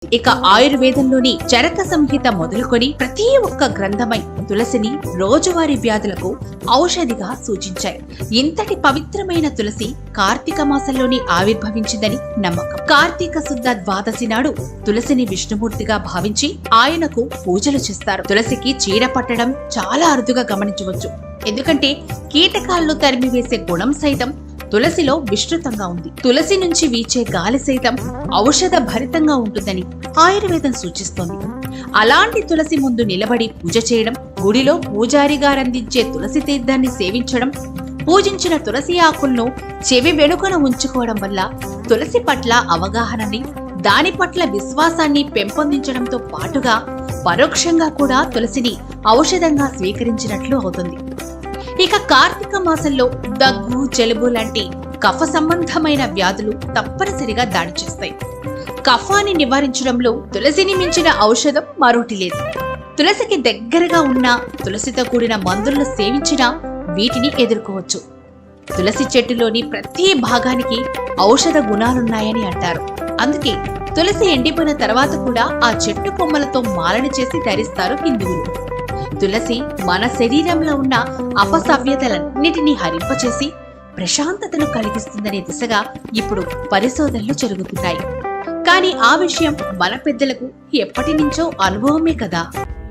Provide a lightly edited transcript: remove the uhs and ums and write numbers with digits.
ఇక ఆయుర్వేదంలోని చరక సంహిత మొదలుకొని ప్రతి ఒక్క గ్రంథమై తులసిని రోజువారీ వ్యాధులకు ఔషధిగా సూచించాయి. ఇంతటి పవిత్రమైన తులసి కార్తీక మాసంలోని ఆవిర్భవించిందని నమ్మకం. కార్తీక శుద్ధ ద్వాదశి నాడు తులసిని విష్ణుమూర్తిగా భావించి ఆయనకు పూజలు చేస్తారు. తులసికి చీడ పట్టడం చాలా అరుదుగా గమనించవచ్చు. ఎందుకంటే కీటకాలను తరిమివేసే గుణం సైతం తులసిలో విస్తృతంగా ఉంది. తులసి నుంచి వీచే గాలి సైతం ఔషధ భరితంగా ఉంటుందని ఆయుర్వేదం సూచిస్తోంది. అలాంటి తులసి ముందు నిలబడి పూజ చేయడం, గుడిలో పూజారి గారందించే తులసి తీర్థాన్ని సేవించడం, పూజించిన తులసి ఆకులను చెవి వెనుకన ఉంచుకోవడం వల్ల తులసి పట్ల అవగాహనని, దాని పట్ల విశ్వాసాన్ని పెంపొందించడంతో పాటుగా పరోక్షంగా కూడా తులసిని ఔషధంగా స్వీకరించినట్లు అవుతుంది. ఇక కార్తీక మాసంలో దగ్గు, జలుబు లాంటి కఫ సంబంధమైన వ్యాధులు తప్పనిసరిగా దాడి చేస్తాయి. కఫాన్ని నివారించడంలో తులసిని మించిన ఔషధం మరొకటి లేదు. తులసికి దగ్గరగా ఉన్న తులసితో కూడిన మందులను సేవించినా వీటిని ఎదుర్కోవచ్చు. తులసి చెట్టులోని ప్రతి భాగానికి ఔషధ గుణాలున్నాయని అంటారు. అందుకే తులసి ఎండిపోయిన తర్వాత కూడా ఆ చెట్టు కొమ్మలతో మాలను చేసి ధరిస్తారు హిందువులు. తులసి మన శరీరంలో ఉన్న అపసవ్యతలన్నిటినీ హరింపచేసి ప్రశాంతతను కలిగిస్తుందనే దిశగా ఇప్పుడు పరిశోధనలు జరుగుతున్నాయి. కానీ ఆ విషయం మన పెద్దలకు ఎప్పటి నుంచో అనుభవమే కదా.